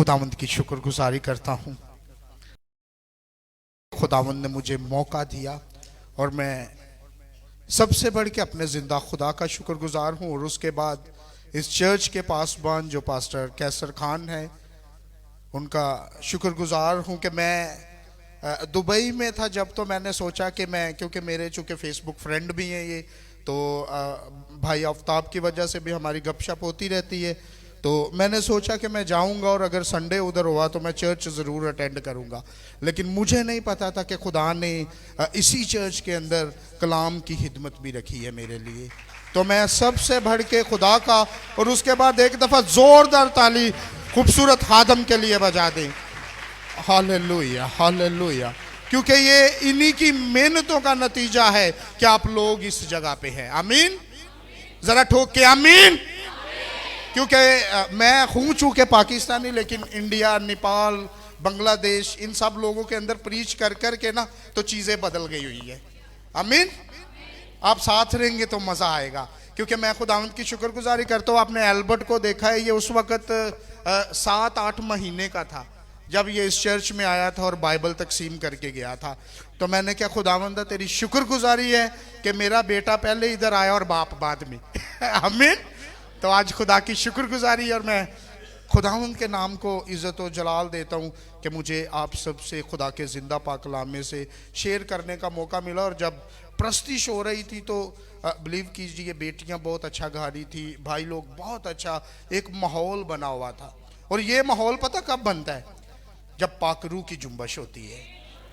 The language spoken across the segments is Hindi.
खुदावंद की शुक्रगुजारी करता हूँ। खुदावंद ने मुझे मौका दिया और मैं सबसे बढ़ के अपने जिंदा खुदा का शुक्रगुजार हूँ। और उसके बाद इस चर्च के पासबान जो पास्टर कैसर खान है, उनका शुक्रगुजार हूँ कि मैं दुबई में था जब, तो मैंने सोचा कि मैं, क्योंकि मेरे चूँकि फेसबुक फ्रेंड भी हैं ये, तो भाई आफ्ताब की वजह से भी हमारी गपशप होती रहती है, तो मैंने सोचा कि मैं जाऊंगा और अगर संडे उधर हुआ तो मैं चर्च ज़रूर अटेंड करूंगा। लेकिन मुझे नहीं पता था कि खुदा ने इसी चर्च के अंदर कलाम की खिदमत भी रखी है मेरे लिए। तो मैं सबसे बढ़ के खुदा का, और उसके बाद एक दफ़ा ज़ोरदार ताली खूबसूरत खादम के लिए बजा दें। Hallelujah, hallelujah. क्योंकि ये इन्हीं की मेहनतों का नतीजा है कि आप लोग इस जगह पे हैं। आमीन, ज़रा ठोक के आमीन। क्योंकि मैं हूँ चूँकि पाकिस्तानी, लेकिन इंडिया, नेपाल, बांग्लादेश, इन सब लोगों के अंदर प्रीच कर कर के ना तो चीज़ें बदल गई हुई है। आमीन। आप साथ रहेंगे तो मज़ा आएगा। क्योंकि मैं खुदावंद की शुक्रगुजारी करता हूँ। आपने एल्बर्ट को देखा है, ये उस वक़्त 7-8 महीने का था जब ये इस चर्च में आया था और बाइबल तकसीम करके गया था। तो मैंने क्या, खुदावंद तेरी शुक्रगुजारी है कि मेरा बेटा पहले इधर आया और बाप बाद में। आमीन। तो आज खुदा की शुक्रगुजारी, और मैं खुदावंद के नाम को इज़्ज़त और जलाल देता हूँ कि मुझे आप सबसे खुदा के ज़िंदा पाक कलाम में से शेयर करने का मौका मिला। और जब प्रस्तिश हो रही थी तो बिलीव कीजिए, बेटियाँ बहुत अच्छा गा रही थी, भाई लोग बहुत अच्छा, एक माहौल बना हुआ था। और ये माहौल पता कब बनता है? जब पाकरू की जुम्बश होती है,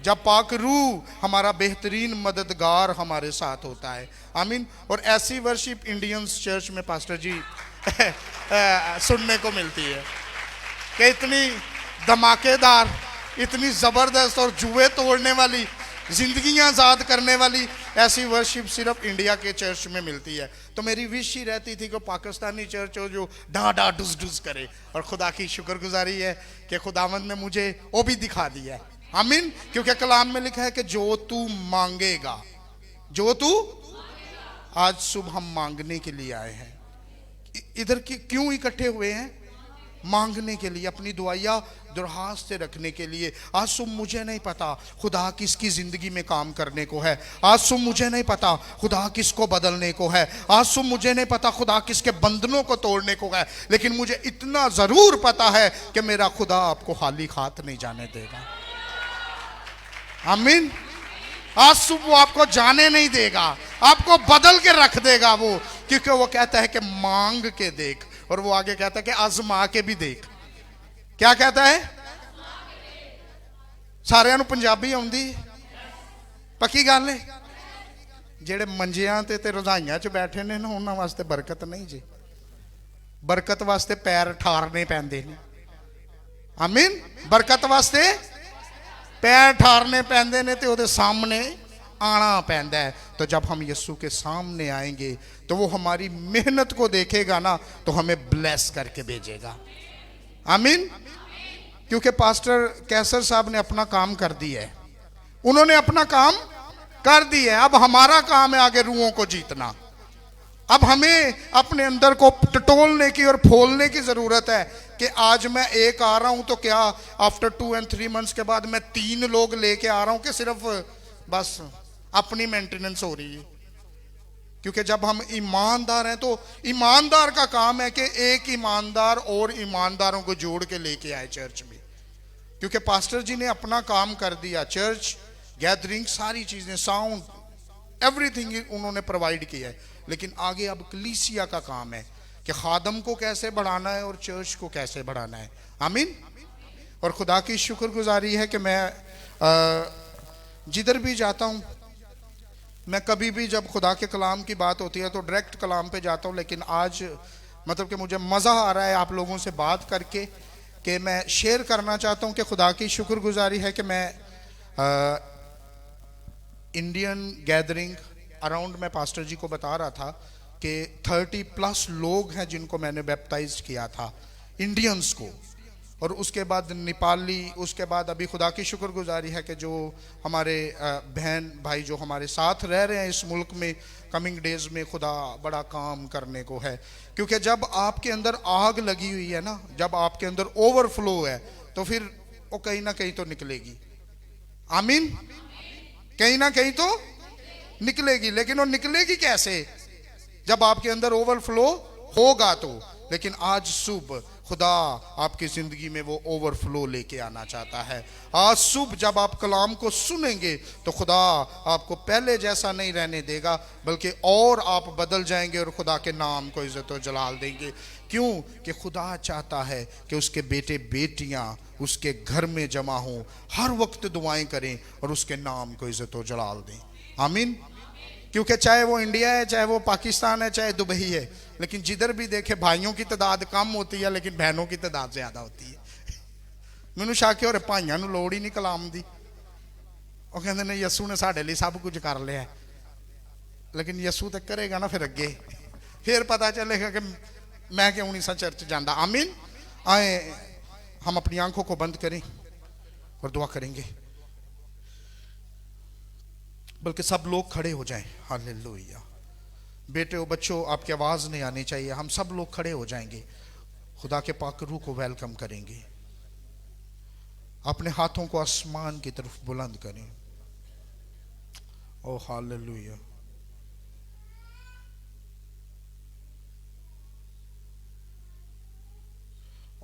जब पाकरू हमारा बेहतरीन मददगार हमारे साथ होता है। आमीन। और ऐसी वर्शिप इंडियंस चर्च में पास्टर जी सुनने को मिलती है कि इतनी धमाकेदार, इतनी ज़बरदस्त और जुए तोड़ने वाली, जिंदगियां आज़ाद करने वाली ऐसी वर्शिप सिर्फ इंडिया के चर्च में मिलती है। तो मेरी विश ही रहती थी कि पाकिस्तानी चर्च हो जो डा डा डुस डुस करे। और खुदा की शुक्रगुजारी है कि खुदावंद ने मुझे वो भी दिखा दिया है। आमीन। क्योंकि कलाम में लिखा है कि जो तू मांगेगा, जो तू, आज सुबह हम मांगने के लिए आए हैं। इधर की क्यों इकट्ठे हुए हैं? मांगने के लिए, अपनी दुआया दुरहास्त रखने के लिए। आज सुबह मुझे नहीं पता खुदा किसकी जिंदगी में काम करने को है, आज सुबह मुझे नहीं पता खुदा किसको बदलने को है, आज सुबह मुझे नहीं पता खुदा किसके बंधनों को तोड़ने को है, लेकिन मुझे इतना जरूर पता है कि मेरा खुदा आपको खाली हाथ नहीं जाने देगा। आमीन। आज सुबह वो आपको जाने नहीं देगा, आपको बदल के रख देगा वो, क्योंकि वो कहता है कि मांग के देख, और वो आगे कहता है कि आजमा के भी देख। क्या कहता है? सारिਆਂ ਨੂੰ पंजाबी आउंदी? पक्की गल है? जेड़े मंजियां ते रजाइयां च बैठे ने ना, उन्हां वास्ते बरकत नहीं जी, बरकत वास्ते पैर ठारने पैंदे ने। आमीन। बरकत वास्ते पैर ठारने पैंदे ने ते ओदे सामने आना पैंदा है। तो जब हम यीशु के सामने आएंगे तो वो हमारी मेहनत को देखेगा ना, तो हमें ब्लेस करके भेजेगा। आमीन। क्योंकि पास्टर कैसर साहब ने अपना काम कर दिया है, उन्होंने अपना काम कर दिया है। अब हमारा काम है आगे रूहों को जीतना। अब हमें अपने अंदर को टटोलने की और फोलने की जरूरत है कि आज मैं एक आ रहा हूं तो क्या आफ्टर 2 और 3 मंथ्स के बाद मैं 3 लोग लेके आ रहा हूं कि सिर्फ बस अपनी मेंटेनेंस हो रही है। क्योंकि जब हम ईमानदार हैं तो ईमानदार का काम है कि एक ईमानदार और ईमानदारों को जोड़ के लेके आए चर्च में। क्योंकि पास्टर जी ने अपना काम कर दिया, चर्च गैदरिंग सारी चीजें, साउंड, एवरीथिंग उन्होंने प्रोवाइड किया है। लेकिन आगे अब कलीसिया का काम है कि खादम को कैसे बढ़ाना है और चर्च को कैसे बढ़ाना है। आमीन। और खुदा की शुक्रगुजारी है कि मैं जिधर भी जाता हूँ, मैं कभी भी जब खुदा के कलाम की बात होती है तो डायरेक्ट कलाम पे जाता हूँ। लेकिन आज मतलब कि मुझे मज़ा आ रहा है आप लोगों से बात करके कि मैं शेयर करना चाहता हूँ कि खुदा की शुक्रगुजारी है कि मैं इंडियन गैदरिंग अराउंड, मैं पास्टर जी को बता रहा था कि 30+ लोग हैं जिनको मैंने बैप्टाइज किया था, इंडियंस को। और उसके बाद नेपाली, उसके बाद अभी खुदा की शुक्रगुजारी है कि जो हमारे बहन भाई जो हमारे साथ रह रहे हैं इस मुल्क में, कमिंग डेज में खुदा बड़ा काम करने को है। क्योंकि जब आपके अंदर आग लगी हुई है ना, जब आपके अंदर ओवरफ्लो है, तो फिर वो कहीं ना कहीं तो निकलेगी। आमीन। कहीं ना कहीं तो निकलेगी, लेकिन वो निकलेगी कैसे? जब आपके अंदर ओवरफ्लो होगा तो। लेकिन आज सुबह खुदा आपकी जिंदगी में वो ओवरफ्लो लेके आना चाहता है। आज सुबह जब आप कलाम को सुनेंगे तो खुदा आपको पहले जैसा नहीं रहने देगा, बल्कि और आप बदल जाएंगे और खुदा के नाम को इज्जत और जलाल देंगे। क्यों? कि खुदा चाहता है कि उसके बेटे बेटियां उसके घर में जमा हों, हर वक्त दुआएं करें और उसके नाम को इज्जत और जलाल दें। आमीन। क्योंकि चाहे वो इंडिया है, चाहे वो पाकिस्तान है, चाहे दुबई है, लेकिन जिधर भी देखे भाइयों की तादाद कम होती है, लेकिन बहनों की तादाद ज्यादा होती है। मैनू शक है और भाइयों को लोड़ ही नहीं कलाम दी। वो कहते ने यसू ने साढ़े लिए सब कुछ कर लिया, लेकिन यसू तो करेगा ना फिर अगे, फिर पता चलेगा कि मैं क्यों नहीं सा चर्च जाता। आमीन। आए हम अपनी आंखों को बंद करें और दुआ करेंगे, बल्कि सब लोग खड़े हो जाएं। हालेलुया। बेटे और बच्चों, आपकी आवाज नहीं आनी चाहिए, हम सब लोग खड़े हो जाएंगे, खुदा के पाक रूह को वेलकम करेंगे। अपने हाथों को आसमान की तरफ बुलंद करें। ओ हालेलुया।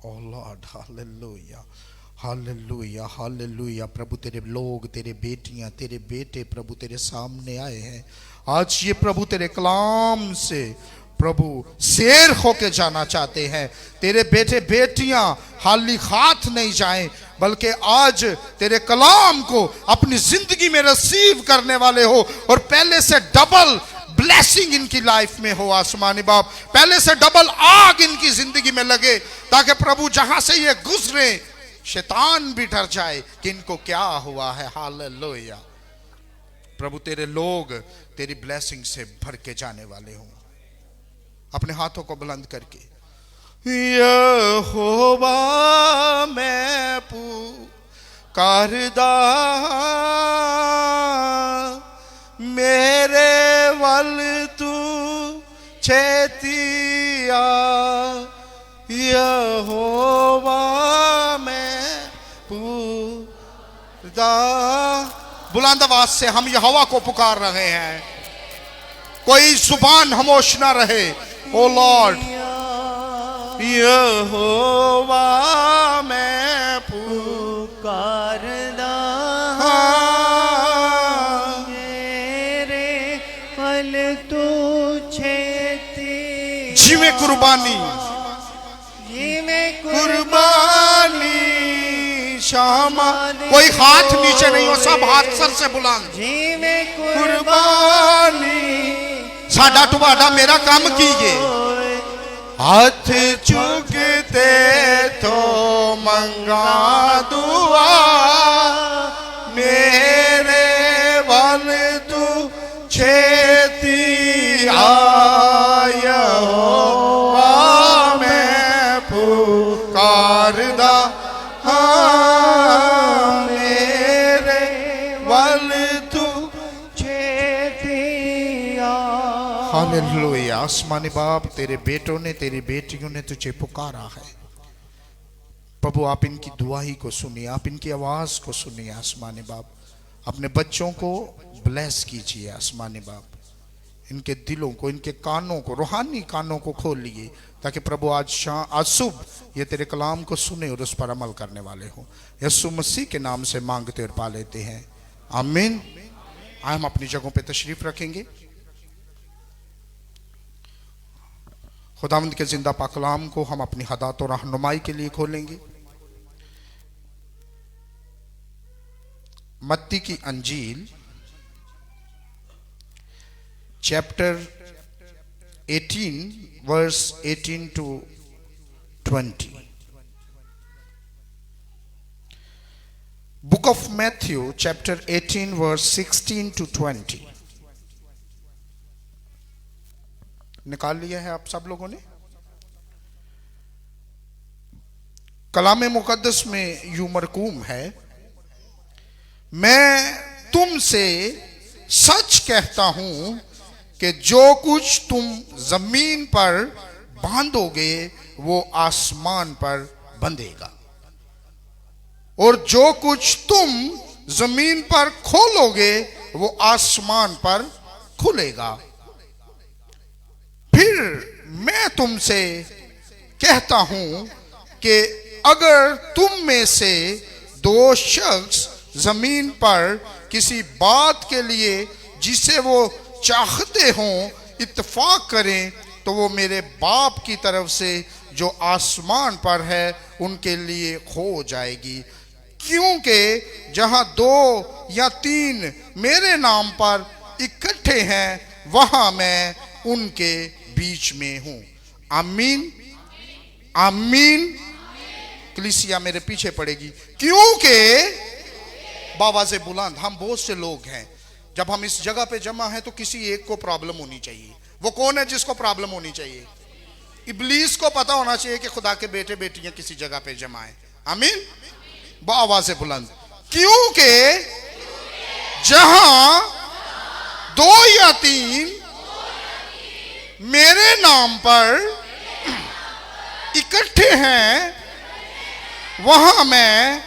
ओ लॉर्ड, हालेलुया हालेलुया हालेलुया। प्रभु तेरे लोग, तेरे बेटियां, तेरे बेटे प्रभु तेरे सामने आए हैं आज। ये प्रभु तेरे कलाम से प्रभु शेर होके जाना चाहते हैं। तेरे बेटे बेटियां खाली हाथ नहीं जाएं, बल्कि आज तेरे कलाम को अपनी जिंदगी में रिसीव करने वाले हो और पहले से डबल ब्लेसिंग इनकी लाइफ में हो। आसमानी बाप, पहले से डबल आग इनकी जिंदगी में लगे, ताकि प्रभु जहां से ये गुजरे शैतान भी डर जाए कि इनको क्या हुआ है। हालेलुया। प्रभु तेरे लोग तेरी ब्लेसिंग से भर के जाने वाले हों। अपने हाथों को बुलंद करके, यहोवा मैं पुकारदा, मेरे वल तू छेतिया। यहोवा मैं पुकारदा। बुलंद आवाज से हम यहोवा को पुकार रहे हैं, कोई जुबान खामोश ना रहे। ओ लॉर्ड, यहोवा मैं पुकारदा, मेरे पल तू छेती। जिमे कुर्बानी, जिमे कुर्बानी शामा। कोई हाथ नीचे नहीं हो, सब हाथ सर से बुलंद। जिमे कुर्बानी साडा तुहाडा मेरा काम कीजिए। हाथ चुकते तो मंगा दुआ, मेरे वल तू छेती आया। मैं पुकारदा, हाँ मेरे वल तू छेती आ। हालेलुया। आसमानी बाप, तेरे बेटों ने, तेरी बेटियों ने तुझे पुकारा है प्रभु। आप इनकी दुआई को सुनिए, आप इनकी आवाज को सुनिए। आसमानी बाप, अपने बच्चों को ब्लेस कीजिए। आसमानी बाप, इनके दिलों को, इनके कानों को, रूहानी कानों को खोलिए, ताकि प्रभु आज सुबह ये तेरे कलाम को सुने और उस पर अमल करने वाले हो। यीशु मसीह के नाम से मांगते और पा लेते हैं, आमीन। हम अपनी जगहों पे तशरीफ रखेंगे। खुदावंद के जिंदा पाक कलाम को हम अपनी हदात और रहनुमाई के लिए खोलेंगे। मत्ती की अंजील chapter 18 verse 18 to 20। Book of Matthew chapter 18 verse 16 to 20। निकाल लिया है आप सब लोगों ने? कलाम मुकद्दस में यूं मरकूम है, मैं तुमसे सच कहता हूं कि जो कुछ तुम जमीन पर बांधोगे वो आसमान पर बंधेगा, और जो कुछ तुम जमीन पर खोलोगे वो आसमान पर खुलेगा। फिर मैं तुमसे कहता हूं कि अगर तुम में से दो शख्स जमीन पर किसी बात के लिए जिसे वो चाहते हों इत्तेफाक करें, तो वो मेरे बाप की तरफ से जो आसमान पर है उनके लिए हो जाएगी। क्योंकि जहां दो या तीन मेरे नाम पर इकट्ठे हैं वहां मैं उनके बीच में हूं। आमीन आमीन। कलीसिया मेरे पीछे पड़ेगी। क्योंकि बाबा से बुलंद हम बहुत से लोग हैं, जब हम इस जगह पे जमा हैं तो किसी एक को प्रॉब्लम होनी चाहिए। वो कौन है जिसको प्रॉब्लम होनी चाहिए? इब्लीस को पता होना चाहिए कि खुदा के बेटे बेटियां किसी जगह पे जमा है। आमीन। आवाज से बुलंद। क्योंकि जहां दो या तीन मेरे नाम पर इकट्ठे हैं वहां मैं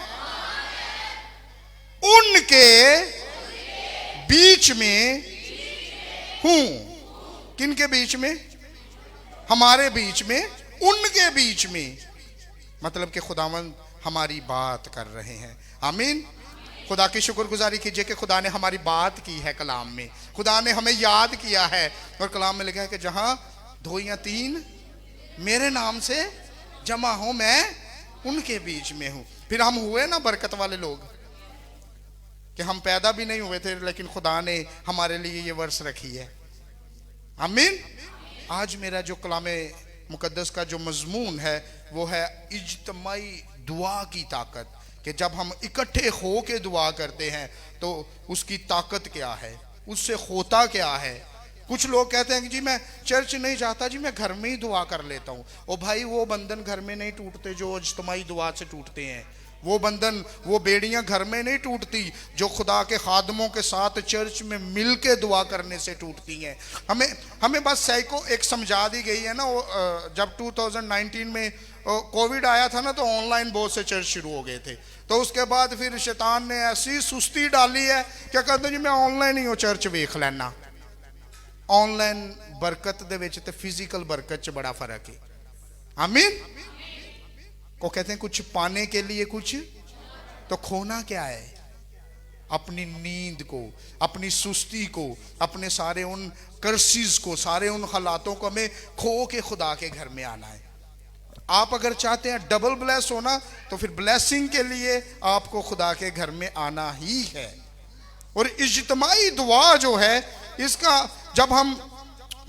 उनके बीच में हूं। किनके बीच में? हमारे बीच में, उनके बीच में। मतलब कि खुदावंद हमारी बात कर रहे हैं। आमीन। खुदा की शुक्रगुजारी कीजिए कि खुदा ने हमारी बात की है कलाम में, खुदा ने हमें याद किया है। और कलाम में लिखा है कि जहां दो या तीन मेरे नाम से जमा हो मैं उनके बीच में हूं। फिर हम हुए ना बरकत वाले लोग, कि हम पैदा भी नहीं हुए थे लेकिन खुदा ने हमारे लिए ये वर्ष रखी है। आमीन। आज मेरा जो कलाम मुकद्दस का जो मजमून है वो है इज्तिमाई दुआ की ताकत, कि जब हम इकट्ठे हो के दुआ करते हैं तो उसकी ताकत क्या है, उससे होता क्या है। कुछ लोग कहते हैं कि जी मैं चर्च नहीं जाता, जी मैं घर में ही दुआ कर लेता हूँ। ओ भाई, वो बंधन घर में नहीं टूटते जो इज्तिमाई दुआ से टूटते हैं। वो बंधन, वो बेड़ियां घर में नहीं टूटती जो खुदा के खादमों के साथ चर्च में मिल के दुआ करने से टूटती हैं। हमें बस साइको एक समझा दी गई है ना। जब 2019 में कोविड आया था ना, तो ऑनलाइन बहुत से चर्च शुरू हो गए थे। तो उसके बाद फिर शैतान ने ऐसी सुस्ती डाली है, क्या कहते जी मैं ऑनलाइन ही हो चर्च वेख लेना। ऑनलाइन बरकत दे विच ते फिजिकल बरकत च बड़ा फर्क है। आमीन। को कहते हैं कुछ पाने के लिए कुछ तो खोना क्या है? अपनी नींद को, अपनी सुस्ती को, अपने सारे उन कर्सिस को, सारे उन हालातों को हमें खो के खुदा के घर में आना है। आप अगर चाहते हैं डबल ब्लेस होना तो फिर ब्लेसिंग के लिए आपको खुदा के घर में आना ही है। और इज्तिमाई दुआ जो है, इसका जब हम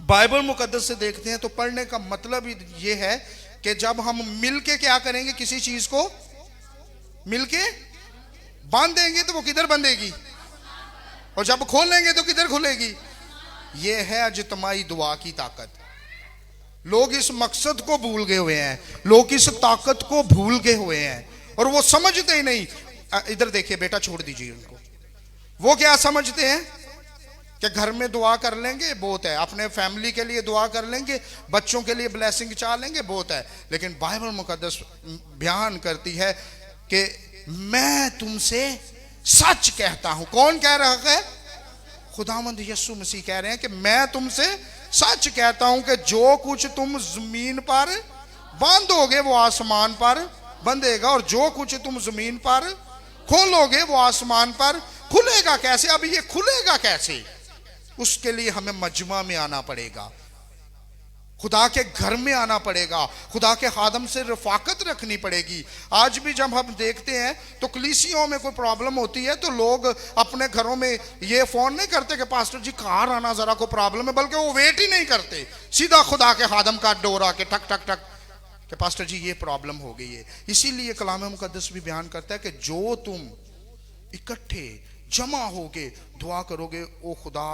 बाइबल मुकद्दस से देखते हैं तो पढ़ने का मतलब ये है कि जब हम मिलके क्या करेंगे, किसी चीज को मिलके बांधेंगे तो वो किधर बंधेगी, और जब खोलेंगे तो किधर खुलेगी। ये है इज्तिमाई दुआ की ताकत। लोग इस मकसद को भूल गए हुए हैं, लोग इस ताकत को भूल गए हुए हैं और वो समझते ही नहीं। इधर देखिए बेटा, छोड़ दीजिए उनको। वो क्या समझते हैं कि घर में दुआ कर लेंगे बहुत है, अपने फैमिली के लिए दुआ कर लेंगे, बच्चों के लिए ब्लेसिंग चाह लेंगे बहुत है। लेकिन बाइबल मुकद्दस बयान करती है कि मैं तुमसे सच कहता हूं। कौन कह रहा है? खुदावंद यीशु मसीह कह रहे हैं कि मैं तुमसे सच कहता हूं कि जो कुछ तुम जमीन पर बांधोगे वो आसमान पर बंधेगा, और जो कुछ तुम जमीन पर खोलोगे वो आसमान पर खुलेगा। कैसे? अभी ये खुलेगा कैसे? उसके लिए हमें मजमा में आना पड़ेगा, खुदा के घर में आना पड़ेगा, खुदा के खादम से रफाकत रखनी पड़ेगी। आज भी जब हम देखते हैं तो कलीसियों में कोई प्रॉब्लम होती है तो लोग अपने घरों में ये फोन नहीं करते कि पास्टर जी कार आना जरा को प्रॉब्लम है, बल्कि वो वेट ही नहीं करते, सीधा खुदा के खादम का डोर आके ठक ठक ठक कि पास्टर जी ये प्रॉब्लम हो गई है। इसीलिए कलाम मुकद्दस भी बयान करता है कि जो तुम इकट्ठे जमा होके दुआ करोगे ओ खुदा,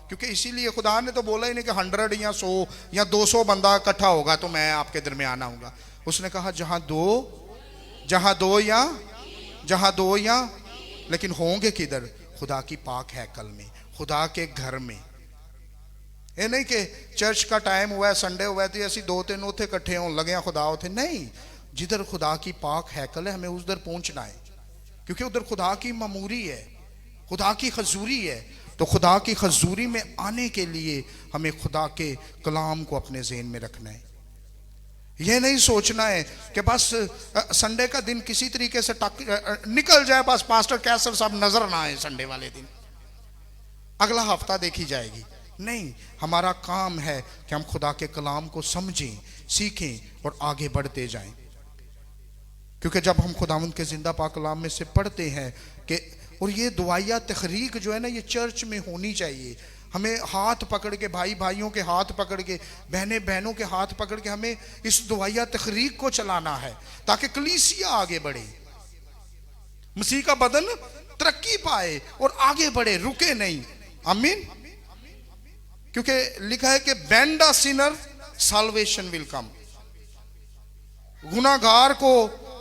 क्योंकि इसीलिए खुदा ने तो बोला ही नहीं कि 100 या 100 या 200 बंदा इकट्ठा होगा तो मैं आपके दरमियान आऊंगा। उसने कहा जहां दो जहां दो या लेकिन होंगे किधर? खुदा की पाक हैकल में, खुदा के घर में। ये नहीं कि चर्च का टाइम हुआ है, संडे हुआ है तो ऐसी दो तीन उथे इकट्ठे होने लगे हैं खुदा उथे, नहीं। जिधर खुदा की पाक हैकल है हमें उधर पहुंचना है, क्योंकि उधर खुदा की ममूरी है, खुदा की खजूरी है। तो खुदा की खजूरी में आने के लिए हमें खुदा के कलाम को अपने ज़हन में रखना है। यह नहीं सोचना है कि बस संडे का दिन किसी तरीके से निकल जाए, बस पास्टर कैसर साहब नजर ना आए संडे वाले दिन, अगला हफ्ता देखी जाएगी। नहीं, हमारा काम है कि हम खुदा के कलाम को समझें, सीखें और आगे बढ़ते जाएं। क्योंकि जब हम खुदावंद के जिंदा पाक कलाम में से पढ़ते हैं कि, और ये दुआया तहरीक जो है ना, ये चर्च में होनी चाहिए। हमें हाथ पकड़ के, भाई भाइयों के हाथ पकड़ के, बहनें बहनों के हाथ पकड़ के हमें इस दुआया तहरीक को चलाना है, ताकि कलीसिया आगे बढ़े, मसीह का बदन तरक्की पाए और आगे बढ़े, रुके नहीं। आमीन। क्योंकि लिखा है कि bend a sinner salvation will come. गुनाहगार को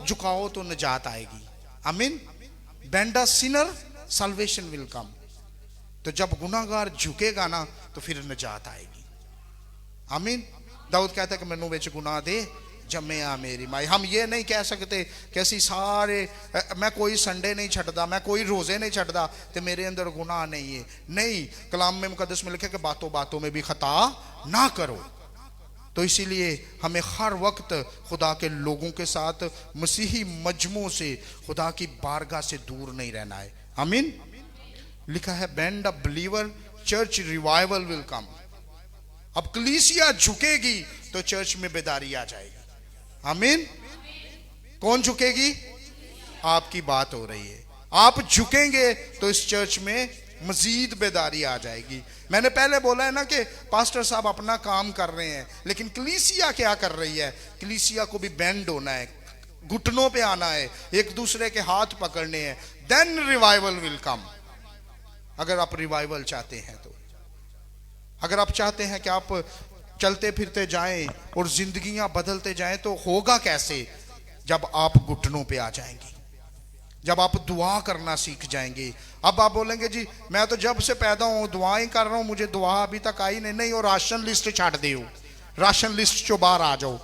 झुकाओ तो निजात आएगी। आमीन। Bend a sinner salvation will come. तो जब गुनाहगार झुकेगा ना तो फिर निजात आएगी। आमीन। दाऊद कहता है कि मैनू विच गुनाह दे जमे आ मेरी माई। हम ये नहीं कह सकते कि असी सारे, मैं कोई संडे नहीं छड़दा, मैं कोई रोजे नहीं छड़दा तो मेरे अंदर गुनाह नहीं है। नहीं, कलाम में मुकद्दस में लिखा कि बातों बातों में भी खता ना करो। तो इसीलिए हमें हर वक्त खुदा के लोगों के साथ मसीही मजमू से, खुदा की बारगाह से दूर नहीं रहना है। आमीन। लिखा है bend a believer church revival will कम। अब कलीसिया झुकेगी तो चर्च में बेदारी आ जाएगी। आमीन। कौन झुकेगी? आपकी बात हो रही है। आप झुकेंगे तो इस चर्च में मजीद बेदारी आ जाएगी। मैंने पहले बोला है ना कि पास्टर साहब अपना काम कर रहे हैं, लेकिन कलीसिया क्या कर रही है? कलीसिया को भी बेंड होना है, घुटनों पे आना है, एक दूसरे के हाथ पकड़ने हैं। Then revival will come. अगर आप रिवाइवल चाहते हैं तो, अगर आप चाहते हैं कि आप चलते फिरते जाएं और जिंदगियां बदलते जाएं, तो होगा कैसे? जब आप घुटनों पे आ जाएंगे, जब आप दुआ करना सीख जाएंगे। अब आप बोलेंगे जी मैं तो जब से पैदा हूं दुआएं कर रहा हूं, मुझे दुआ अभी तक आई नहीं। और राशन लिस्ट छाड़ दो, राशन लिस्ट चो बाहर आ जाओ।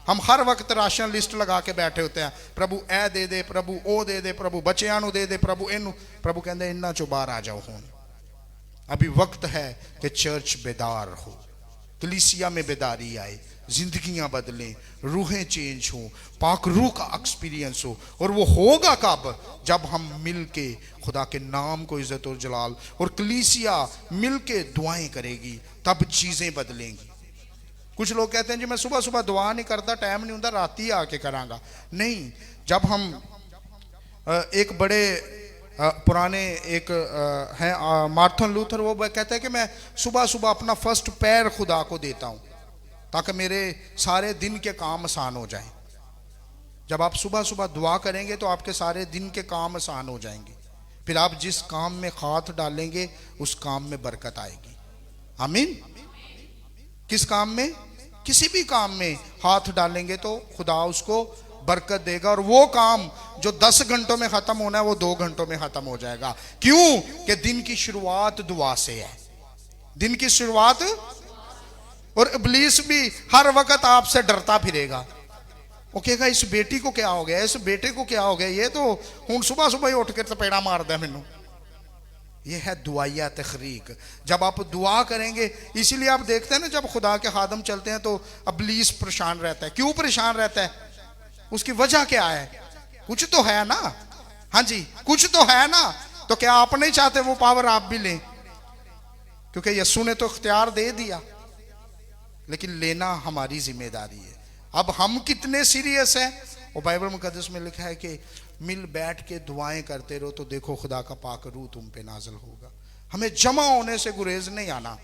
हम हर वक्त राशन लिस्ट लगा के बैठे होते हैं, प्रभु ए दे दे, प्रभु ओ दे दे, प्रभु बच्चियां नू दे दे, प्रभु इनू। प्रभु कहते इन्ना चो बाहर आ जाओ। हुण अभी वक्त है कि चर्च बेदार हो, कलीसिया में बेदारी आए, जिंदगियां बदलें, रूहें चेंज हो, पाक रूह का एक्सपीरियंस हो। और वो होगा कब? जब हम मिल के खुदा के नाम को इज्जत और जलाल, और कलीसिया मिल के दुआएं करेगी, तब चीजें बदलेंगी। कुछ लोग कहते हैं जी मैं सुबह सुबह दुआ नहीं करता, टाइम नहीं होता, रात ही आके करांगा। नहीं, जब हम एक बड़े पुराने एक हैं मार्टिन लूथर, वो कहते हैं कि मैं सुबह सुबह अपना फर्स्ट पैर खुदा को देता हूं ताकि मेरे सारे दिन के काम आसान हो जाएं। जब आप सुबह सुबह दुआ करेंगे तो आपके सारे दिन के काम आसान हो जाएंगे। फिर आप जिस काम में हाथ डालेंगे उस काम में बरकत आएगी। आमीन। किस काम में? किसी भी काम में हाथ डालेंगे तो खुदा उसको बरकत देगा। और वो काम जो 10 घंटों में खत्म होना है वो 2 घंटों में खत्म हो जाएगा। क्यों? कि दिन की शुरुआत दुआ से है, दिन की शुरुआत। और इब्लीस भी हर वक्त आपसे डरता फिरेगा। वो कहेगा इस बेटी को क्या हो गया, इस बेटे को क्या हो गया, ये तो हुण सुबह सुबह ही उठ के चपेड़ा मारदा मैनू। ये है दुआया तहरीक। जब आप दुआ करेंगे, इसीलिए आप देखते हैं ना जब खुदा के खादम चलते हैं तो इब्लीस परेशान रहता है। क्यों परेशान रहता है? उसकी वजह क्या है? कुछ तो है ना। हाँ जी, कुछ तो है ना। तो क्या आप नहीं चाहते वो पावर आप भी लें? क्योंकि यीशु ने तो इख्तियार दे दिया, लेकिन लेना हमारी जिम्मेदारी है। अब हम कितने सीरियस हैं? और बाइबल मुकद्दस में लिखा है कि मिल बैठ के दुआएं करते रहो तो देखो खुदा का पाक रूह तुम पे नाज़िल होगा। हमें जमा होने से गुरेज नहीं आना,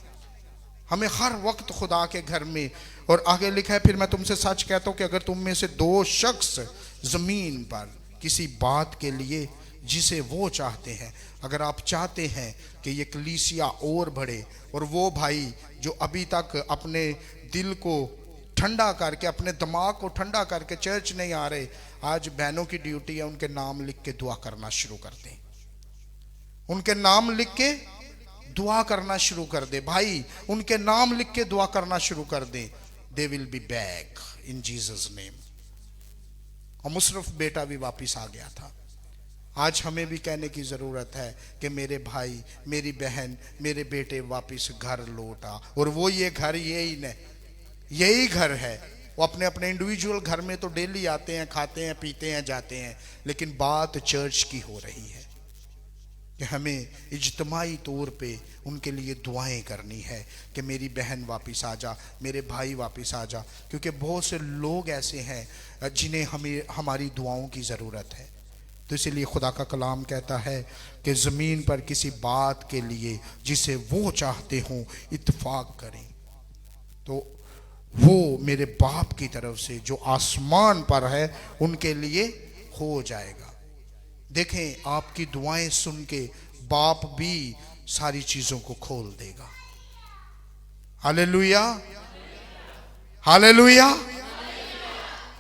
हमें हर वक्त खुदा के घर में। और आगे लिखा है फिर मैं तुमसे सच कहता हूं कि अगर तुम में से 2 शख्स जमीन पर किसी बात के लिए जिसे वो चाहते हैं, अगर आप चाहते हैं कि ये कलीसिया और बढ़े, और वो भाई जो अभी तक अपने दिल को ठंडा करके, अपने दिमाग को ठंडा करके चर्च नहीं आ रहे, आज बहनों की ड्यूटी है उनके नाम लिख के दुआ करना शुरू कर दें। उनके नाम लिख के दुआ करना शुरू कर दे। भाई उनके नाम लिख के दुआ करना शुरू कर दे। They will be back in Jesus name. और मुशरफ बेटा भी वापिस आ गया था। आज हमें भी कहने की जरूरत है कि मेरे भाई, मेरी बहन, मेरे बेटे वापिस घर लौट आ। और वो ये घर यही घर है। वो अपने अपने इंडिविजुअल घर में तो डेली आते हैं, खाते हैं, पीते हैं, जाते हैं, लेकिन बात चर्च की हो रही है कि हमें इज्तिमाई तौर पे उनके लिए दुआएं करनी है कि मेरी बहन वापस आ जा, मेरे भाई वापस आ जा। क्योंकि बहुत से लोग ऐसे हैं जिन्हें हमारी दुआओं की ज़रूरत है। तो इसीलिए खुदा का कलाम कहता है कि ज़मीन पर किसी बात के लिए जिसे वो चाहते हों इत्तेफाक करें, तो वो मेरे बाप की तरफ से जो आसमान पर है उनके लिए हो जाएगा। देखें, आपकी दुआएं सुन के बाप भी सारी चीजों को खोल देगा। Hallelujah, hallelujah.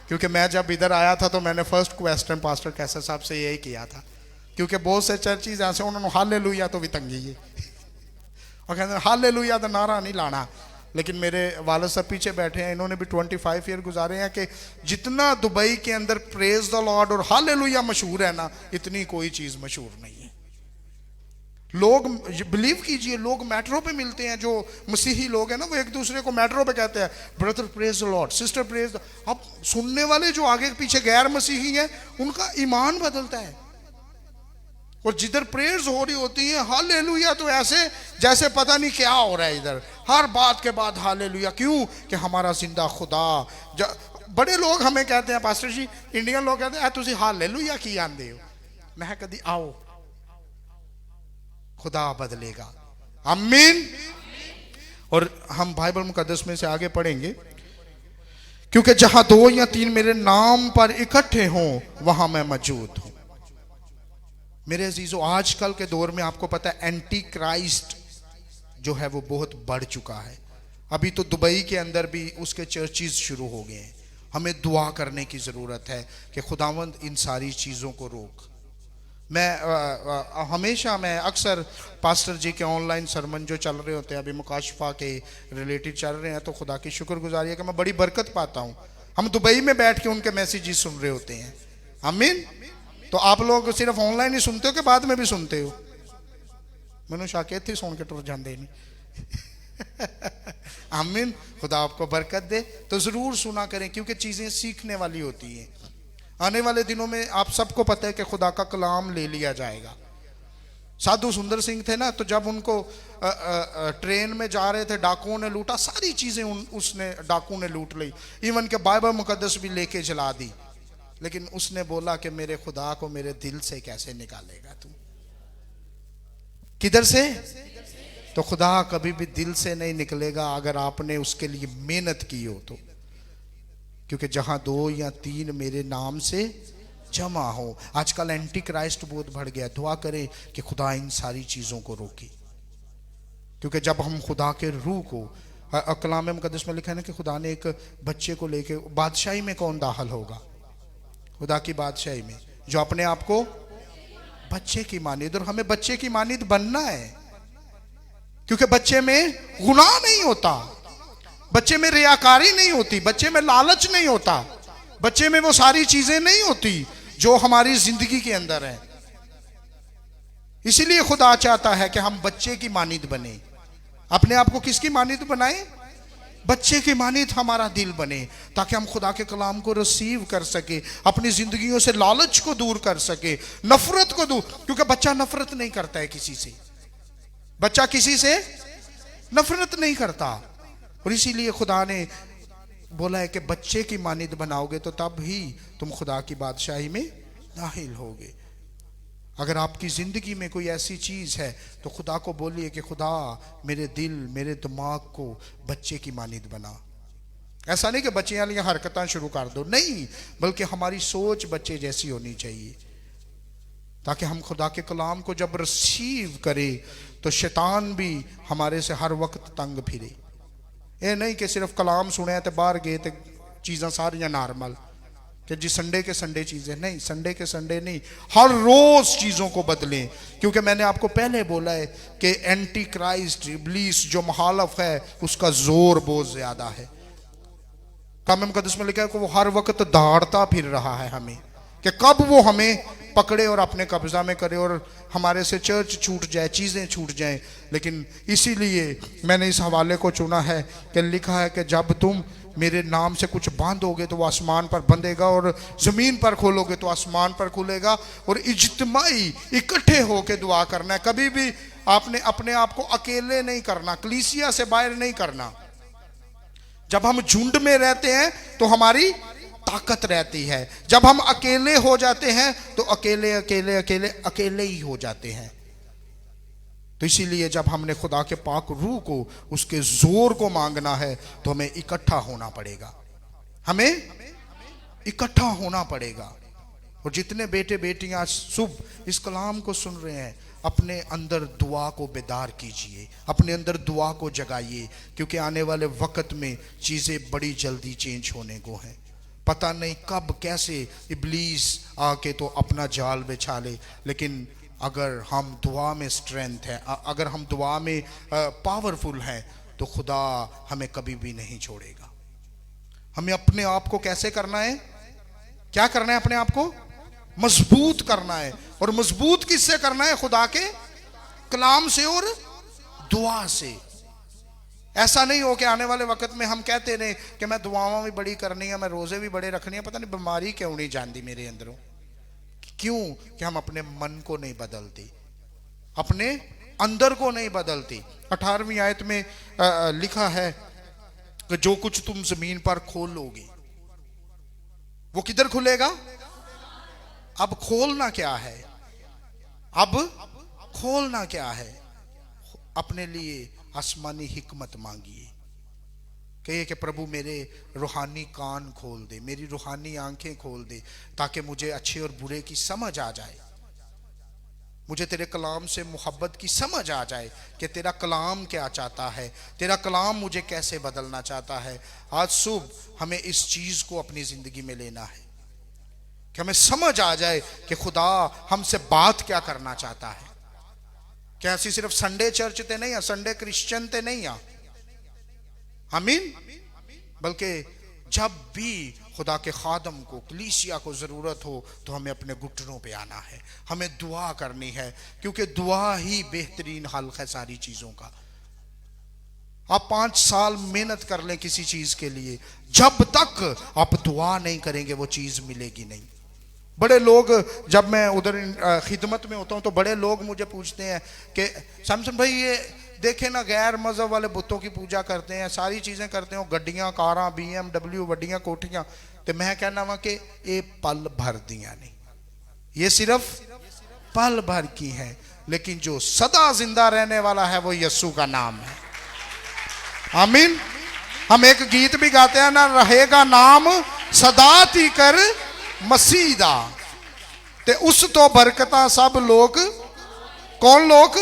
क्योंकि मैं जब इधर आया था तो मैंने फर्स्ट क्वेश्चन पास्टर कैसर साहब से यही किया था, क्योंकि बहुत से चर्चिज ऐसे उन्होंने हालेलुया तो भी तंगी है और कहते हैं हालेलुया तो नारा नहीं लाना। लेकिन मेरे वालिद साहब पीछे बैठे हैं, इन्होंने भी 25 ईयर गुजारे हैं कि जितना दुबई के अंदर प्रेज द लॉर्ड और हालेलुया मशहूर है ना, इतनी कोई चीज मशहूर नहीं है। लोग बिलीव कीजिए, लोग मेट्रो पे मिलते हैं, जो मसीही लोग हैं ना, वो एक दूसरे को मेट्रो पे कहते हैं brother praise the Lord, sister praise the. अब सुनने वाले जो आगे पीछे गैर मसीही हैं उनका ईमान बदलता है। और जिधर प्रेयर्स हो रही होती है हालेलुया, तो ऐसे जैसे पता नहीं क्या हो रहा है इधर, हर बात के बाद हालेलुया। क्यों? कि हमारा जिंदा खुदा। बड़े लोग हमें कहते हैं पास्टर जी, इंडियन लोग कहते हैं तुसी हालेलुया की आंदे हो। मैं कदी आओ, खुदा बदलेगा। आमीन। और हम बाइबल मुकद्दस में से आगे पढ़ेंगे, क्योंकि जहां 2 या 3 मेरे नाम पर इकट्ठे हों वहां मैं मौजूद हूं। मेरे अजीजों, आजकल के दौर में आपको पता है एंटी क्राइस्ट जो है वो बहुत बढ़ चुका है। अभी तो दुबई के अंदर भी उसके चर्चेस शुरू हो गए हैं। हमें दुआ करने की ज़रूरत है कि खुदावंद इन सारी चीज़ों को रोक। मैं अक्सर पास्टर जी के ऑनलाइन सरमन जो चल रहे होते हैं, अभी मुकाशफा के रिलेटेड चल रहे हैं, तो खुदा की शुक्रगुजारी है कि मैं बड़ी बरकत पाता हूँ। हम दुबई में बैठ के उनके मैसेजेस सुन रहे होते हैं। आमीन। तो आप लोग सिर्फ ऑनलाइन ही सुनते हो कि बाद में भी सुनते हो? मैंने शाके थे सुन के टुर जाते नहीं। आमीन। खुदा आपको बरकत दे। तो जरूर सुना करें, क्योंकि चीजें सीखने वाली होती हैं। आने वाले दिनों में आप सबको पता है कि खुदा का कलाम ले लिया जाएगा। साधु सुंदर सिंह थे ना, तो जब उनको ट्रेन में जा रहे थे डाकुओं ने लूटा, सारी चीजें उसने डाकू ने लूट ली, इवन के बाइबल मुकद्दस भी लेके जला दी। लेकिन उसने बोला कि मेरे खुदा को मेरे दिल से कैसे निकालेगा तू? किधर से? तो खुदा कभी भी दिल से नहीं निकलेगा अगर आपने उसके लिए मेहनत की हो तो। क्योंकि जहां 2 या 3 मेरे नाम से जमा हो। आजकल एंटी क्राइस्ट बहुत बढ़ गया। दुआ करें कि खुदा इन सारी चीजों को रोके। क्योंकि जब हम खुदा के रूह को, कलाम मुकद्दस में लिखा है ना कि खुदा ने एक बच्चे को लेके, बादशाही में कौन दाखिल होगा? खुदा की बादशाही में जो अपने आप को बच्चे की मानिद। और हमें बच्चे की मानिद बनना है, क्योंकि बच्चे में गुनाह नहीं होता, बच्चे में रियाकारी नहीं होती, बच्चे में लालच नहीं होता, बच्चे में वो सारी चीजें नहीं होती जो हमारी जिंदगी के अंदर है। इसीलिए खुदा चाहता है कि हम बच्चे की मानिद बने। अपने आप को किसकी मानिद बनाए? बच्चे की मानिद हमारा दिल बने, ताकि हम खुदा के कलाम को रिसीव कर सके, अपनी जिंदगियों से लालच को दूर कर सके, नफरत को दूर। क्योंकि बच्चा नफरत नहीं करता है किसी से, बच्चा किसी से नफरत नहीं करता। और इसीलिए खुदा ने बोला है कि बच्चे की मानिद बनाओगे तो तब ही तुम खुदा की बादशाही में दाखिल होगे। अगर आपकी जिंदगी में कोई ऐसी चीज है तो खुदा को बोलिए कि खुदा मेरे दिल, मेरे दिमाग को बच्चे की मानिद बना। ऐसा नहीं कि बच्चे वाली हरकतें शुरू कर दो, नहीं, बल्कि हमारी सोच बच्चे जैसी होनी चाहिए, ताकि हम खुदा के कलाम को जब रिसीव करें तो शैतान भी हमारे से हर वक्त तंग फिरे। ये नहीं कि सिर्फ कलाम सुने तो बाहर गए तो चीज़ां सारियां नॉर्मल कि जी संडे के संडे चीज़ें नहीं, संडे के संडे नहीं, हर रोज चीज़ों को बदलें। क्योंकि मैंने आपको पहले बोला है कि एंटी क्राइस्ट इब्लीस जो मुखालफ है उसका जोर बहुत ज्यादा है। कलाम मुकद्दस में लिखा है कि वो हर वक्त दौड़ता फिर रहा है हमें कि कब वो हमें पकड़े और अपने कब्जा में करे और हमारे से चर्च छूट जाए, चीज़ें छूट जाएं। लेकिन इसीलिए मैंने इस हवाले को चुना है कि लिखा है कि जब तुम मेरे नाम से कुछ बांधोगे तो वो आसमान पर बंधेगा और ज़मीन पर खोलोगे तो आसमान पर खुलेगा। और इज्तिमाई इकट्ठे होकर दुआ करना है। कभी भी आपने अपने आप को अकेले नहीं करना, कलीसिया से बाहर नहीं करना। जब हम झुंड में रहते हैं तो हमारी ताकत रहती है, जब हम अकेले हो जाते हैं तो अकेले अकेले अकेले अकेले ही हो जाते हैं। तो इसीलिए जब हमने खुदा के पाक रूह को, उसके जोर को मांगना है तो हमें इकट्ठा होना पड़ेगा, हमें इकट्ठा होना पड़ेगा। और जितने बेटे बेटियां सुबह इस कलाम को सुन रहे हैं, अपने अंदर दुआ को बेदार कीजिए, अपने अंदर दुआ को जगाइए, क्योंकि आने वाले वक्त में चीज़ें बड़ी जल्दी चेंज होने को हैं। पता नहीं कब कैसे इब्लीस आके तो अपना जाल बिछा ले, लेकिन अगर हम दुआ में स्ट्रेंथ है, अगर हम दुआ में पावरफुल हैं तो खुदा हमें कभी भी नहीं छोड़ेगा। हमें अपने आप को कैसे करना है, क्या करना है, अपने आप को मजबूत करना है। और मजबूत किससे करना है? खुदा के कलाम से और दुआ से। ऐसा नहीं हो कि आने वाले वक्त में हम कहते रहे कि मैं दुआवां भी बड़ी करनी है, मैं रोजे भी बड़े रखनी है, पता नहीं बीमारी क्यों नहीं जानती मेरे अंदरों। क्यों? कि हम अपने मन को नहीं बदलते, अपने अंदर को नहीं बदलती। 18वीं आयत में लिखा है कि जो कुछ तुम जमीन पर खोलोगे वो किधर खुलेगा? अब खोलना क्या है? अब खोलना क्या है? अपने लिए आसमानी हिकमत मांगिए। कहिए कि प्रभु मेरे रूहानी कान खोल दे, मेरी रूहानी आंखें खोल दे, ताकि मुझे अच्छे और बुरे की समझ आ जाए, मुझे तेरे कलाम से मोहब्बत की समझ आ जाए कि तेरा कलाम क्या चाहता है, तेरा कलाम मुझे कैसे बदलना चाहता है। आज सुबह हमें इस चीज़ को अपनी ज़िंदगी में लेना है कि हमें समझ आ जाए कि खुदा हमसे बात क्या करना चाहता है। क्या ऐसी सिर्फ संडे चर्च ते नहीं है, संडे क्रिश्चियन ते नहीं है, आमीन। बल्कि जब भी खुदा के खादम को, कलीसिया को ज़रूरत हो तो हमें अपने घुटनों पे आना है, हमें दुआ करनी है, क्योंकि दुआ ही बेहतरीन हल है सारी चीज़ों का। आप 5 साल मेहनत कर लें किसी चीज़ के लिए, जब तक आप दुआ नहीं करेंगे वो चीज़ मिलेगी नहीं। बड़े लोग, जब मैं उधर खिदमत में होता हूँ तो बड़े लोग मुझे पूछते हैं कि सैमसन भाई ये देखे ना गैर मजहब वाले बुतों की पूजा करते हैं, सारी चीज़ें करते हैं, गड्डियाँ कारां BMW वड्डियाँ कोठियाँ, तो मैं कहना वा कि ये पल भर दियाँ नहीं, ये सिर्फ पल भर की हैं, लेकिन जो सदा जिंदा रहने वाला है वो यस्सु का नाम है, आमीन। हम एक गीत भी गाते हैं ना, रहेगा नाम सदा ती कर मसीदा, ते उस तो बरकता सब लोग, कौन लोग?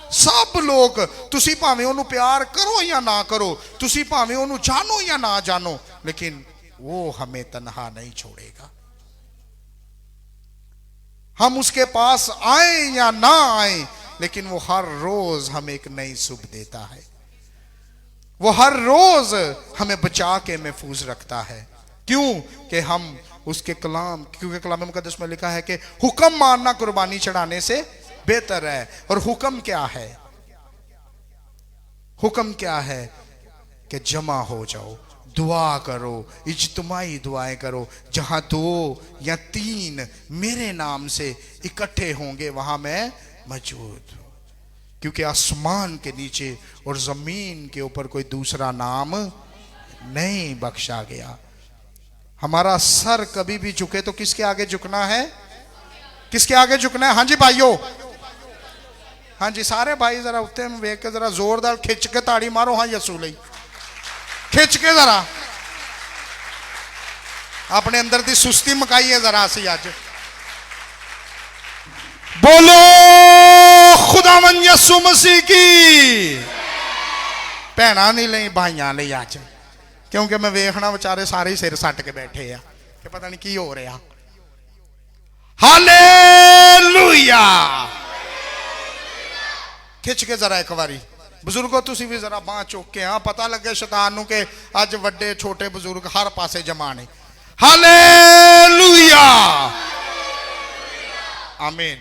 सब लोग। तुसी भावें ओनू प्यार करो या ना करो, तुसी भावें ओनू जानो या ना जानो, लेकिन वो हमें तन्हा नहीं छोड़ेगा। हम उसके पास आए या ना आए, लेकिन वो हर रोज हमें एक नई सुबह देता है, वो हर रोज हमें बचा के महफूज रखता है। क्यों? कि हम उसके कलाम, क्योंकि कलाम मुकद्दस में लिखा है कि हुक्म मानना कुर्बानी चढ़ाने से बेहतर है। और हुक्म क्या है? हुक्म क्या है? कि जमा हो जाओ, दुआ करो, इज्तिमाई दुआएं करो, जहां 2 या 3 मेरे नाम से इकट्ठे होंगे वहां मैं मौजूद हूं। क्योंकि आसमान के नीचे और जमीन के ऊपर कोई दूसरा नाम नहीं बख्शा गया। हमारा सर कभी भी झुके तो किसके आगे झुकना है? किसके आगे झुकना है? हाँ जी भाइयों, हाँ जी सारे भाई जरा उत्ते में वेख के जरा जोरदार खिंच के ताड़ी मारो। हाँ यस्सू लई खिंच के जरा अपने अंदर दी सुस्ती मकाइए जरा सी अज। बोलो खुदावन यस्सु मसीह की। भैना नहीं ਲਈ भाइयां ਲਈ ਅੱਜ क्योंकि मैं वेखना बेचारे सारे ही सिर सट के बैठे आ कि पता नहीं की हो रहा। हालेलुया। खिंच के जरा एक बारी बजुर्गो तुसी भी जरा बांह चुक के हाँ पता लगे शैतान नूं कि अज वड्डे छोटे बजुर्ग हर पासे जमा ने। हालेलुया आमीन।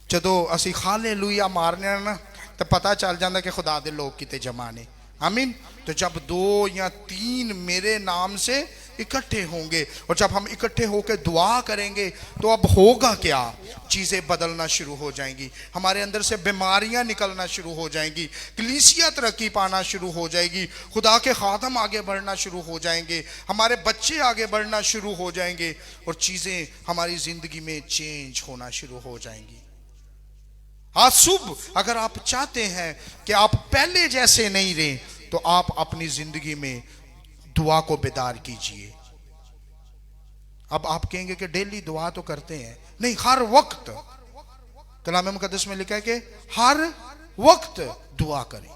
जदों असी हालेलुया मारने ना तो पता चल जाता कि खुदा दे लोग किते जमा ने। आमीन। तो जब 2 या 3 मेरे नाम से इकट्ठे होंगे और जब हम इकट्ठे होकर दुआ करेंगे तो अब होगा क्या, चीज़ें बदलना शुरू हो जाएंगी, हमारे अंदर से बीमारियां निकलना शुरू हो जाएंगी, कलीसिया तरक्की पाना शुरू हो जाएगी, खुदा के खादम आगे बढ़ना शुरू हो जाएंगे, हमारे बच्चे आगे बढ़ना शुरू हो जाएंगे और चीज़ें हमारी ज़िंदगी में चेंज होना शुरू हो जाएंगी। आज सुबह अगर आप चाहते हैं कि आप पहले जैसे नहीं रहे तो आप अपनी जिंदगी में दुआ को बेदार कीजिए। अब आप कहेंगे कि डेली दुआ तो करते हैं, नहीं, हर वक्त। कलाम मुकद्दस में लिखा है कि हर वक्त दुआ करें।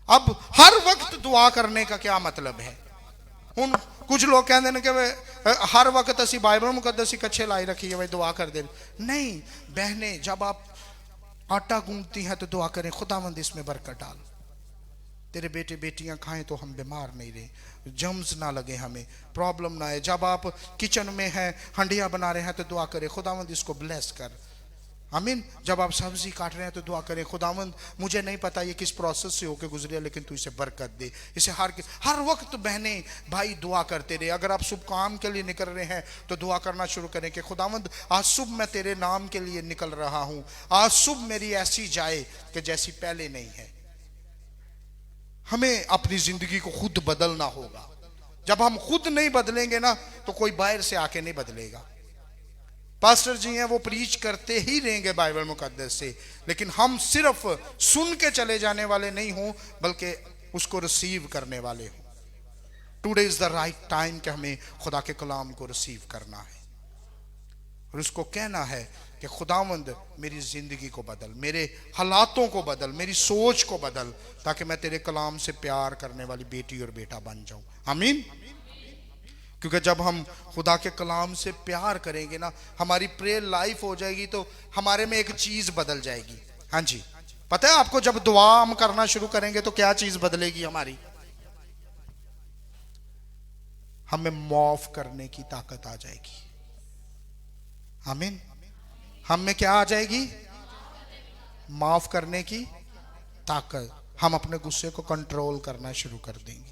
अब हर वक्त दुआ करने का क्या मतलब है? हुन कुछ लोग कहते हैं कि हर वक्त असी बाइबल मुकद्दस ही कच्छे लाई रखी है, भाई दुआ कर दे। नहीं बहनें, जब आप आटा गूंथती हैं तो दुआ करें, खुदावंद इसमें बरकत डाल, तेरे बेटे बेटियां खाएं तो हम बीमार नहीं रहे, जम्स ना लगे, हमें प्रॉब्लम ना आए। जब आप किचन में हैं, हंडिया बना रहे हैं तो दुआ करें, खुदावंद इसको ब्लेस कर। आमीन। जब आप सब्जी काट रहे हैं तो दुआ करें, खुदावंद मुझे नहीं पता ये किस प्रोसेस से होके गुजरे लेकिन तू इसे बरकत दे। इसे हर वक्त बहनें भाई दुआ करते रहे। अगर आप शुभ काम के लिए निकल रहे हैं तो दुआ करना शुरू करें कि खुदावंद आज सुबह मैं तेरे नाम के लिए निकल रहा हूं, आज सुबह मेरी ऐसी जाए कि जैसी पहले नहीं है। हमें अपनी जिंदगी को खुद बदलना होगा। जब हम खुद नहीं बदलेंगे ना तो कोई बाहर से आके नहीं बदलेगा। पास्टर जी हैं वो प्रीच करते ही रहेंगे बाइबल मुकद्दस से, लेकिन हम सिर्फ सुन के चले जाने वाले नहीं हों बल्कि उसको रिसीव करने वाले हों। Today is the right time कि हमें खुदा के कलाम को रिसीव करना है और उसको कहना है कि खुदावंद मेरी जिंदगी को बदल, मेरे हालातों को बदल, मेरी सोच को बदल, ताकि मैं तेरे कलाम से प्यार करने वाली बेटी और बेटा बन जाऊं। आमीन। क्योंकि जब हम खुदा के कलाम से प्यार करेंगे ना, हमारी प्रेयर लाइफ हो जाएगी तो हमारे में एक चीज बदल जाएगी। हाँ जी, पता है आपको, जब दुआ हम करना शुरू करेंगे तो क्या चीज बदलेगी हमारी? हमें माफ करने की ताकत आ जाएगी। आमीन। हम में क्या आ जाएगी? माफ करने की ताकत। हम अपने गुस्से को कंट्रोल करना शुरू कर देंगे।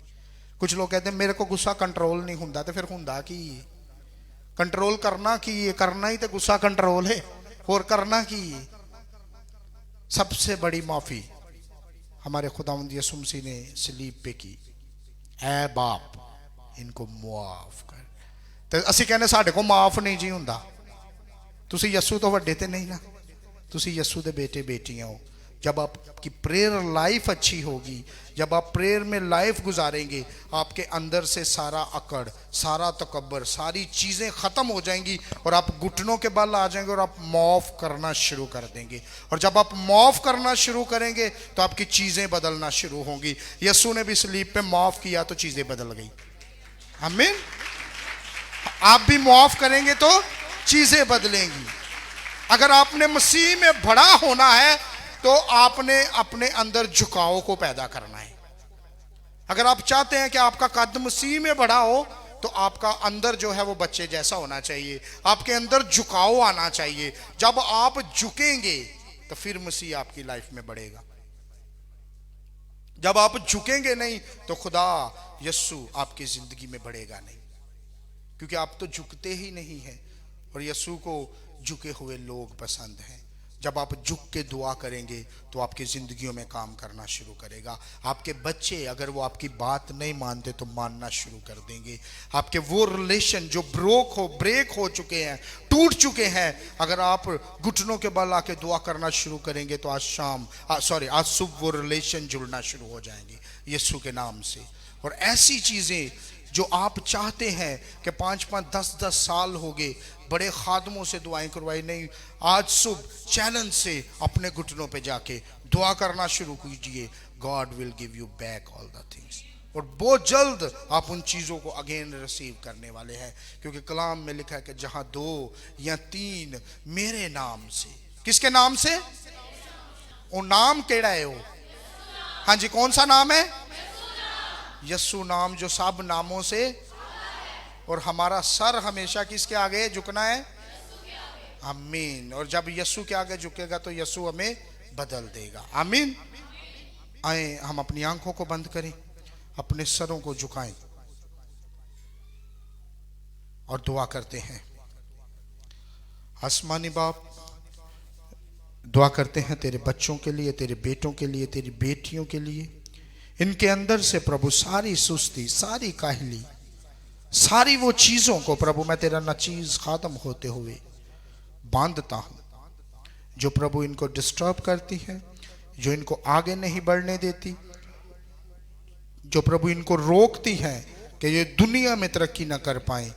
कुछ लोग कहते हैं मेरे को गुस्सा कंट्रोल नहीं होता, तो फिर हुंदा की है? कंट्रोल करना की है? करना ही तो गुस्सा कंट्रोल है, और करना की है? सबसे बड़ी माफी हमारे खुदावंद यीशु मसीह ने सलीब पे की। ऐ बाप इनको माफ कर। तो असी कहने साढ़े को माफ नहीं जी हुंदा। तुसी यीशु तो वड्डे ते नहीं ना, तुसी यीशु दे बेटे बेटियां हो। जब आपकी प्रेयर लाइफ अच्छी होगी, जब आप प्रेयर में लाइफ गुजारेंगे, आपके अंदर से सारा अकड़, सारा तकब्बर, सारी चीज़ें ख़त्म हो जाएंगी और आप घुटनों के बल आ जाएंगे और आप माफ़ करना शुरू कर देंगे। और जब आप माफ़ करना शुरू करेंगे तो आपकी चीज़ें बदलना शुरू होंगी। यीशु ने भी सलीब पे माफ़ किया तो चीज़ें बदल गई। आमीन। आप भी माफ़ करेंगे तो चीज़ें बदलेंगी। अगर आपने मसीह में बड़ा होना है तो आपने अपने अंदर झुकाव को पैदा करना है। अगर आप चाहते हैं कि आपका कद मसीह में बड़ा हो तो आपका अंदर जो है वो बच्चे जैसा होना चाहिए, आपके अंदर झुकाव आना चाहिए। जब आप झुकेंगे तो फिर मसीह आपकी लाइफ में बढ़ेगा। जब आप झुकेंगे नहीं तो खुदा यीशु आपकी जिंदगी में बढ़ेगा नहीं, क्योंकि आप तो झुकते ही नहीं हैं और यीशु को झुके हुए लोग पसंद हैं। जब आप झुक के दुआ करेंगे तो आपकी ज़िंदगियों में काम करना शुरू करेगा। आपके बच्चे अगर वो आपकी बात नहीं मानते तो मानना शुरू कर देंगे। आपके वो रिलेशन जो ब्रेक हो चुके हैं, टूट चुके हैं, अगर आप घुटनों के बल आके दुआ करना शुरू करेंगे तो आज सुबह वो रिलेशन जुड़ना शुरू हो जाएंगे यीशु के नाम से। और ऐसी चीज़ें जो आप चाहते हैं कि 5-5, 10-10 साल हो गए बड़े खादमों से दुआएं करवाई, नहीं, आज सुबह चैलेंज से अपने घुटनों पे जाके दुआ करना शुरू कीजिए, God will give you back all the things. और बहुत जल्द आप उन चीज़ों को अगेन रिसीव करने वाले हैं, क्योंकि कलाम में लिखा है कि जहां 2 या 3 मेरे नाम से, किसके नाम से? वो नाम केड़ा है वो? हाँ जी, कौन सा नाम है? यस्सु नाम, जो सब नामों से। और हमारा सर हमेशा किसके आगे झुकना है? आमीन। और जब यस्सु के आगे झुकेगा तो यस्सु हमें बदल देगा। आमीन। आए हम अपनी आंखों को बंद करें, अपने सरों को झुकाएं और दुआ करते हैं। आसमानी बाप, दुआ करते हैं तेरे बच्चों के लिए, तेरे बेटों के लिए, तेरी बेटियों के लिए। इनके अंदर से प्रभु सारी सुस्ती, सारी काहली, सारी वो चीजों को प्रभु मैं तेरा नचीज खात्म होते हुए बांधता हूं, जो प्रभु इनको डिस्टर्ब करती है, जो इनको आगे नहीं बढ़ने देती, जो प्रभु इनको रोकती है कि ये दुनिया में तरक्की ना कर पाए।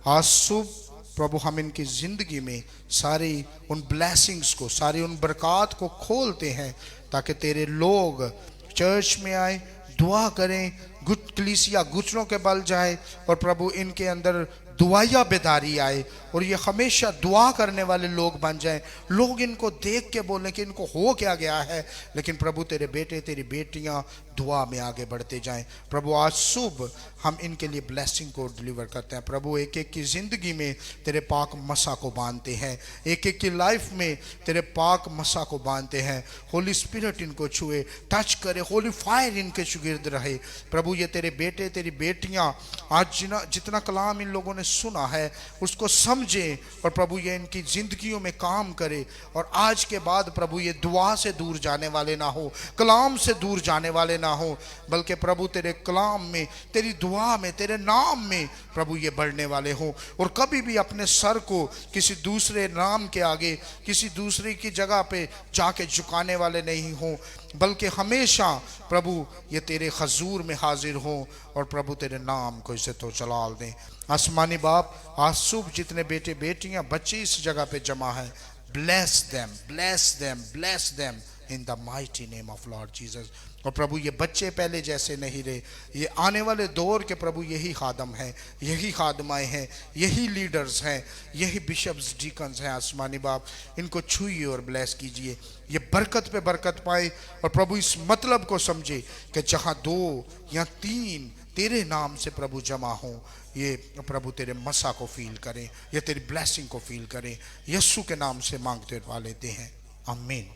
आज सुबह प्रभु हम इनकी जिंदगी में सारी उन ब्लेसिंग्स को, सारी उन बरकत को खोलते हैं, ताकि तेरे लोग चर्च में आए, दुआ करें, कलीसिया घुटनों के बल जाए, और प्रभु इनके अंदर दुआया बेदारी आए, और ये हमेशा दुआ करने वाले लोग बन जाएं। लोग इनको देख के बोलें कि इनको हो क्या गया है, लेकिन प्रभु तेरे बेटे, तेरी बेटियां दुआ में आगे बढ़ते जाएं। प्रभु आज सुबह हम इनके लिए ब्लेसिंग को डिलीवर करते हैं। प्रभु एक एक की ज़िंदगी में तेरे पाक मसा को बांधते हैं, एक एक की लाइफ में तेरे पाक मसा को बांधते हैं। होली स्पिरिट इनको छुए, टच करे, होली फायर इनके शुगिर्द रहे। प्रभु ये तेरे बेटे, तेरी बेटियां आज जितना कलाम इन लोगों ने सुना है उसको समझे, और प्रभु ये इनकी ज़िंदगियों में काम करे। और आज के बाद प्रभु ये दुआ से दूर जाने वाले ना हो, कलाम से दूर जाने वाले ना हो, बल्कि प्रभु तेरे कलाम में, तेरी दुआ में, तेरे नाम में प्रभु ये बढ़ने वाले हो। और कभी भी अपने सर को किसी दूसरे नाम के आगे, किसी दूसरे की जगह पे जाके झुकाने वाले नहीं हो, बल्कि हमेशा प्रभु ये तेरे हजूर में हाजिर हो, और प्रभु तेरे नाम को इज्जत व जलाल दें। आसमानी बाप, आज सुबह जितने बेटे बेटियां बच्चे इस जगह पे जमा हैं, bless them, bless them, bless them in the mighty name of Lord Jesus. और प्रभु ये बच्चे पहले जैसे नहीं रहे, ये आने वाले दौर के प्रभु यही खादम हैं, यही खादमाएँ हैं, यही लीडर्स हैं, यही बिशप्स, डीकन्स हैं। आसमानी बाप, इनको छुइए और ब्लेस कीजिए, ये बरकत पे बरकत पाए, और प्रभु इस मतलब को समझे कि जहाँ 2 या 3 तेरे नाम से प्रभु जमा हो, ये प्रभु तेरे मसा को फील करें, या तेरी ब्लेसिंग को फील करें। यस्सु के नाम से मांगते हुए लेते हैं, आमीन।